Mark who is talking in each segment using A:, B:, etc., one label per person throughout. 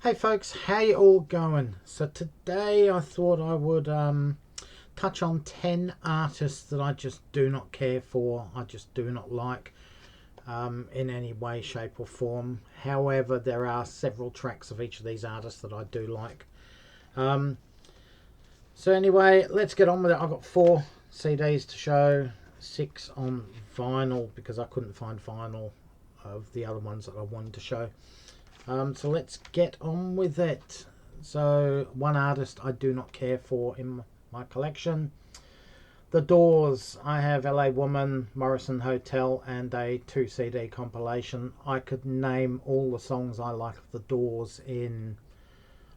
A: Hey folks, how you all going? So today I thought I would touch on 10 artists that I just do not care for, I just do not like in any way, shape or form. However, there are several tracks of each of these artists that I do like. Um, so anyway, let's get on with it. I've got 4 CDs to show, 6 on vinyl because I couldn't find vinyl of the other ones that I wanted to show. So let's get on with it. So one artist I do not care for in my collection. The Doors. I have LA Woman, Morrison Hotel and a 2 CD compilation. I could name all the songs I like of The Doors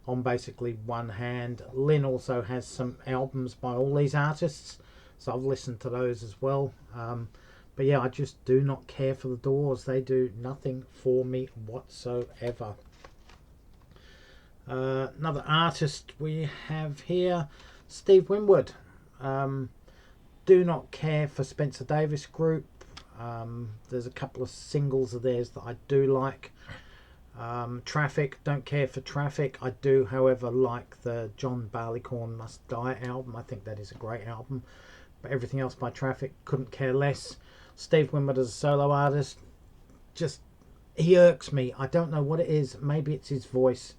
A: on basically one hand. Lynn also has some albums by all these artists, so I've listened to those as well. But yeah, I just do not care for the Doors. They do nothing for me whatsoever. Another artist we have here, Steve Winwood. Do not care for Spencer Davis Group. There's a couple of singles of theirs that I do like. Traffic, don't care for Traffic. I do, however, like the John Barleycorn Must Die album. I think that is a great album. But everything else by Traffic, couldn't care less. Steve Winwood as a solo artist, just, he irks me. I don't know what it is. Maybe it's his voice.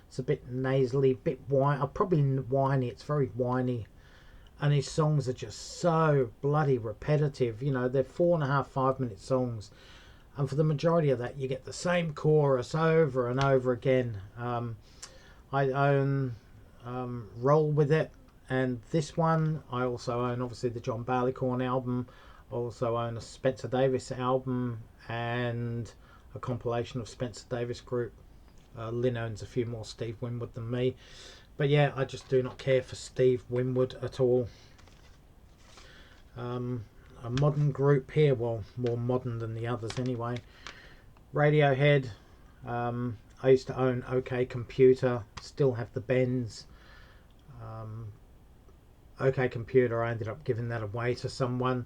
A: It's a bit nasally, bit whiny. Probably whiny. It's very whiny. And his songs are just so bloody repetitive. You know, they're 4.5, 5-minute songs. And for the majority of that, you get the same chorus over and over again. I own Roll With It. And this one, I also own, obviously, the John Barleycorn album. I also own a Spencer Davis album and a compilation of Spencer Davis Group. Lynn owns a few more Steve Winwood than me. But yeah, I just do not care for Steve Winwood at all. A modern group here, well, more modern than the others anyway. Radiohead. I used to own OK Computer, still have the Bends. OK Computer, I ended up giving that away to someone.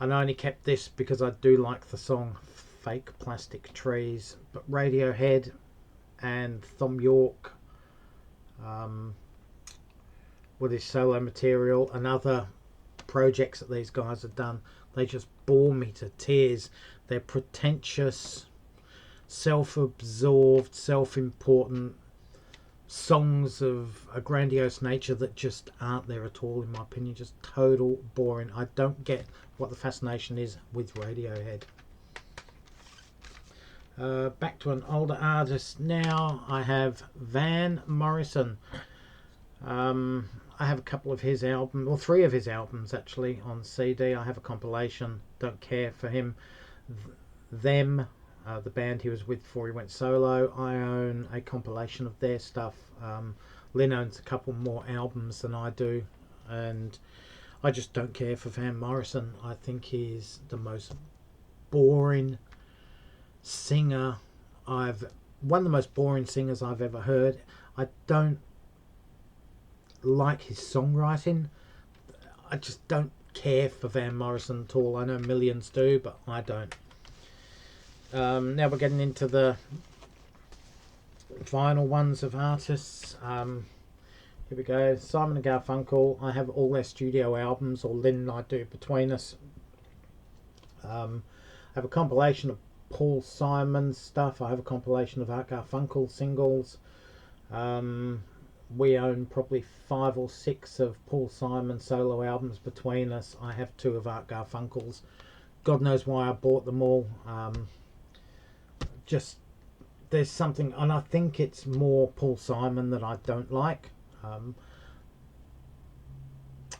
A: And I only kept this because I do like the song Fake Plastic Trees. But Radiohead and Thom Yorke, with his solo material and other projects that these guys have done, they just bore me to tears. They're pretentious, self-absorbed, self-important songs of a grandiose nature that just aren't there at all, in my opinion. Just total boring. I don't get what the fascination is with Radiohead. Back to an older artist now. I have Van Morrison. I have a couple of his albums, or 3 of his albums actually, on CD. I have a compilation. Don't care for him. Them, the band he was with before he went solo. I own a compilation of their stuff. Lynn owns a couple more albums than I do, and I just don't care for Van Morrison. I think he's the most boring singer one of the most boring singers I've ever heard. I don't like his songwriting. I just don't care for Van Morrison at all. I know millions do, but I don't. Now we're getting into the vinyl ones of artists. Here we go. Simon and Garfunkel. I have all their studio albums, or Lynn and I do between us. I have a compilation of Paul Simon stuff. I have a compilation of Art Garfunkel singles. We own probably 5 or 6 of Paul Simon solo albums between us. I have 2 of Art Garfunkel's. God knows why I bought them all. Just, there's something, and I think it's more Paul Simon that I don't like.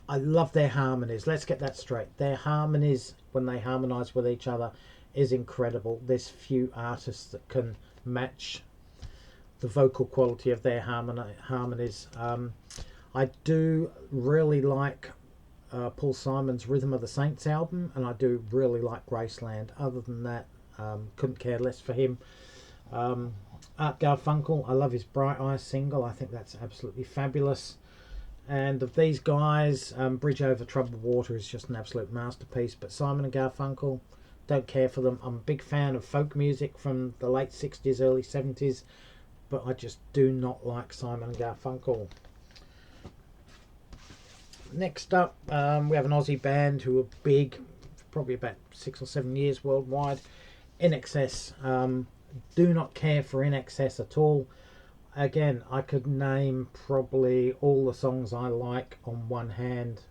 A: I love their harmonies. Let's get that straight. Their harmonies, when they harmonise with each other, is incredible. There's few artists that can match the vocal quality of their harmonies. I do really like Paul Simon's Rhythm of the Saints album, and I do really like Graceland. Other than that, couldn't care less for him. Art Garfunkel, I love his Bright Eyes single. I think that's absolutely fabulous. And of these guys, Bridge Over Troubled Water is just an absolute masterpiece. But Simon and Garfunkel, don't care for them. I'm a big fan of folk music from the late 60s, early 70s. but I just do not like Simon and Garfunkel. Next up, we have an Aussie band who are big, probably about 6 or 7 years worldwide. INXS. Do not care for INXS at all. Again, I could name probably all the songs I like on one hand.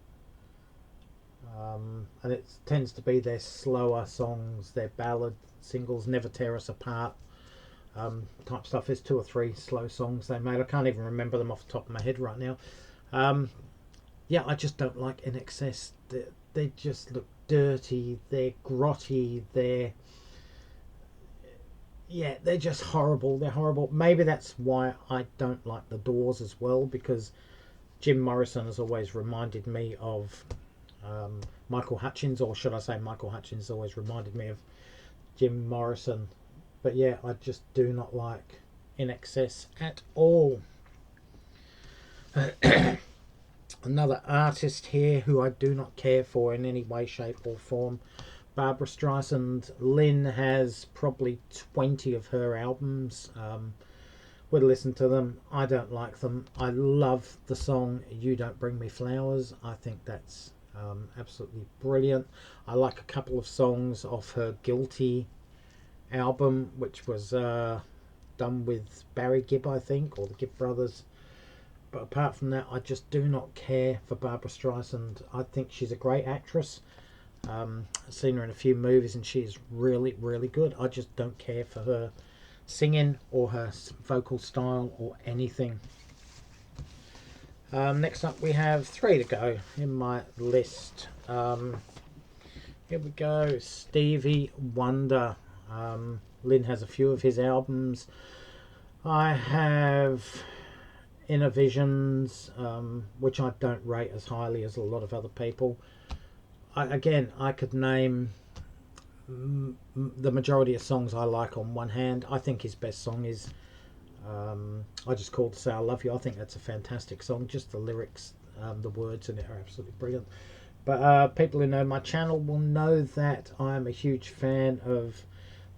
A: And it tends to be their slower songs, their ballad singles, Never Tear Us Apart type stuff. There's 2 or 3 slow songs they made. I can't even remember them off the top of my head right now. Yeah, I just don't like INXS. They just look dirty, they're grotty, they're just horrible. They're horrible. Maybe that's why I don't like the Doors as well, because Jim Morrison has always reminded me of Michael Hutchins, or should I say Michael Hutchins always reminded me of Jim Morrison. But yeah, I just do not like INXS at all. Another artist here who I do not care for in any way, shape or form, Barbra Streisand. Lynn has probably 20 of her albums. Would listen to them. I don't like them. I love the song You Don't Bring Me Flowers. I think that's absolutely brilliant. I like a couple of songs off her Guilty album, which was done with Barry Gibb, I think, or the Gibb brothers. But apart from that, I just do not care for Barbra Streisand. I think she's a great actress. I've seen her in a few movies and she's really, really good. I just don't care for her singing or her vocal style or anything. Next up, we have 3 to go in my list. Here we go. Stevie Wonder. Lynn has a few of his albums. I have Inner Visions, which I don't rate as highly as a lot of other people. I could name the majority of songs I like on one hand. I think his best song is I Just Called to Say I Love You. I think that's a fantastic song. Just the lyrics, the words in it are absolutely brilliant. But people who know my channel will know that I am a huge fan of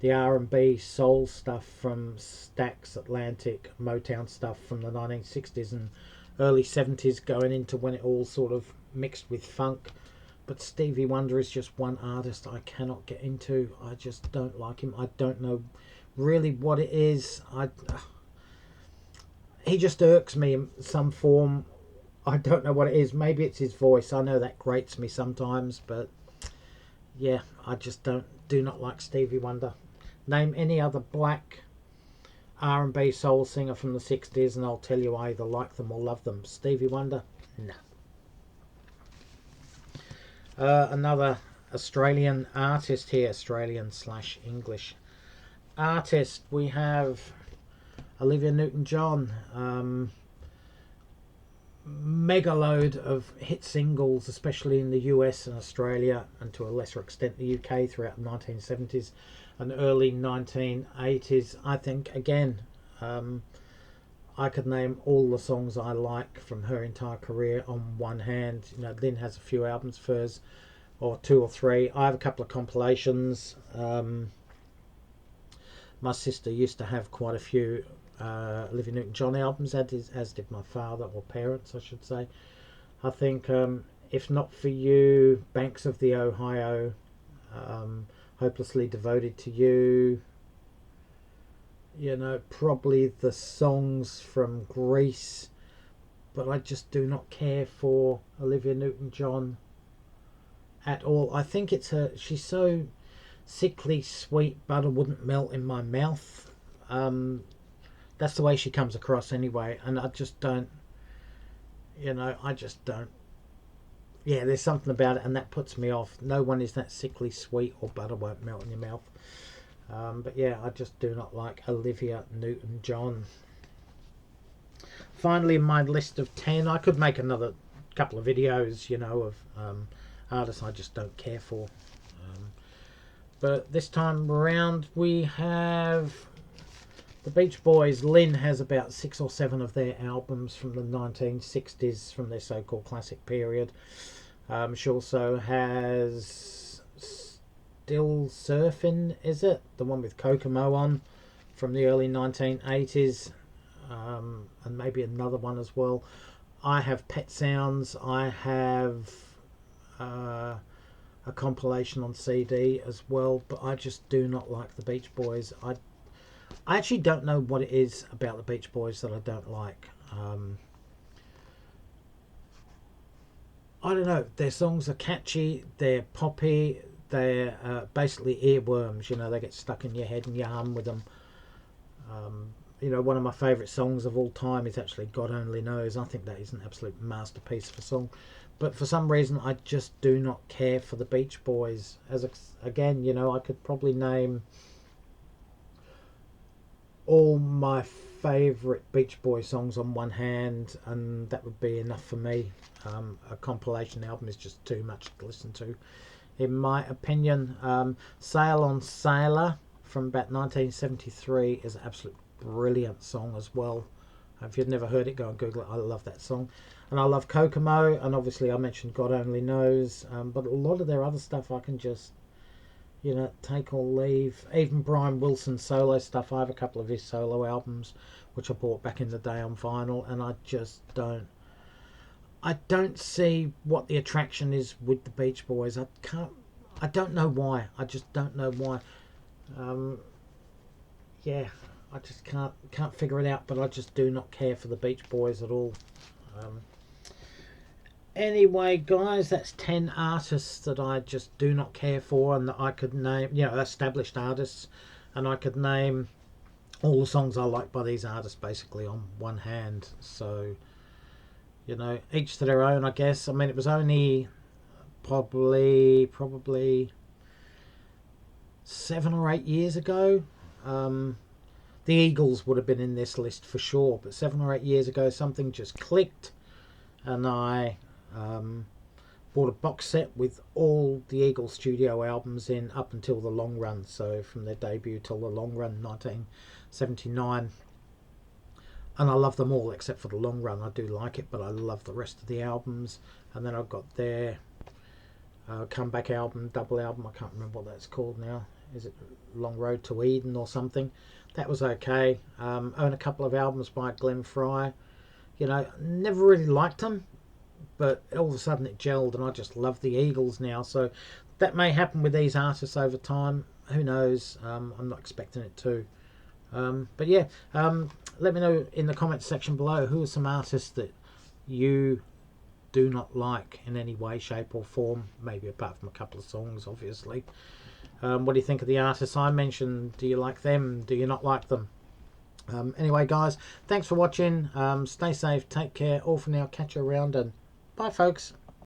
A: the R&B soul stuff from Stax, Atlantic, Motown stuff from the 1960s and early 70s, going into when it all sort of mixed with funk. But Stevie Wonder is just one artist I cannot get into. I just don't like him. I don't know really what it is. He just irks me in some form. I don't know what it is. Maybe it's his voice. I know that grates me sometimes, but yeah, I just do not like Stevie Wonder. Name any other black R&B soul singer from the 60s and I'll tell you I either like them or love them. Stevie Wonder? No. Another Australian artist here, Australian/English artist. We have Olivia Newton-John. Mega load of hit singles, especially in the US and Australia, and to a lesser extent the UK throughout the 1970s and early 1980s. I think, again, I could name all the songs I like from her entire career on one hand. You know, Lynn has a few albums of hers, or 2 or 3. I have a couple of compilations. My sister used to have quite a few Olivia Newton-John albums, as did my father, or parents I should say. I think If Not For You, Banks of the Ohio, Hopelessly Devoted to You, you know, probably the songs from Grease. But I just do not care for Olivia Newton-John at all. I think it's her, she's so sickly sweet, butter wouldn't melt in my mouth. That's the way she comes across anyway, and I just don't, you know, I just don't. Yeah, there's something about it, and that puts me off. No one is that sickly sweet, or butter won't melt in your mouth. But yeah, I just do not like Olivia Newton-John. Finally, my list of 10. I could make another couple of videos, you know, of artists I just don't care for. But this time around, we have the Beach Boys. Lynn has about 6 or 7 of their albums from the 1960s, from their so-called classic period. She also has Still Surfing, is it? The one with Kokomo on, from the early 1980s. and maybe another one as well. I have Pet Sounds. I have a compilation on CD as well, but I just do not like the Beach Boys. I actually don't know what it is about the Beach Boys that I don't like. I don't know. Their songs are catchy. They're poppy. They're basically earworms. You know, they get stuck in your head and you hum with them. You know, one of my favourite songs of all time is actually God Only Knows. I think that is an absolute masterpiece of a song. But for some reason, I just do not care for the Beach Boys. Again, you know, I could probably name all my favourite Beach Boy songs on one hand, and that would be enough for me. A compilation album is just too much to listen to, in my opinion. Sail on Sailor from about 1973 is an absolute brilliant song as well. If you've never heard it, go and Google it. I love that song. And I love Kokomo, and obviously I mentioned God Only Knows, but a lot of their other stuff I can just, you know, take or leave. Even Brian Wilson's solo stuff, I have a couple of his solo albums which I bought back in the day on vinyl, and I just don't see what the attraction is with the Beach Boys. I don't know why. I just don't know why. Yeah, I just can't figure it out, but I just do not care for the Beach Boys at all. Anyway, guys, that's 10 artists that I just do not care for, and that I could name, you know, established artists, and I could name all the songs I like by these artists basically on one hand. So, you know, each to their own, I guess. I mean, it was only probably 7 or 8 years ago. The Eagles would have been in this list for sure, but 7 or 8 years ago something just clicked, and I bought a box set with all the Eagles studio albums in up until The Long Run, so from their debut till The Long Run 1979, and I love them all except for The Long Run. I do like it, but I love the rest of the albums. And then I've got their comeback album, double album, I can't remember what that's called now. Is it Long Road to Eden or something? That was okay. Own a couple of albums by Glenn Fry. You know, never really liked them, but all of a sudden it gelled, and I just love the Eagles now. So that may happen with these artists over time. Who knows? I'm not expecting it to. But yeah, let me know in the comments section below who are some artists that you do not like in any way, shape or form, maybe apart from a couple of songs, obviously. What do you think of the artists I mentioned? Do you like them? Do you not like them? Anyway, guys, thanks for watching. Stay safe, take care. All for now. Catch you around, and bye, folks.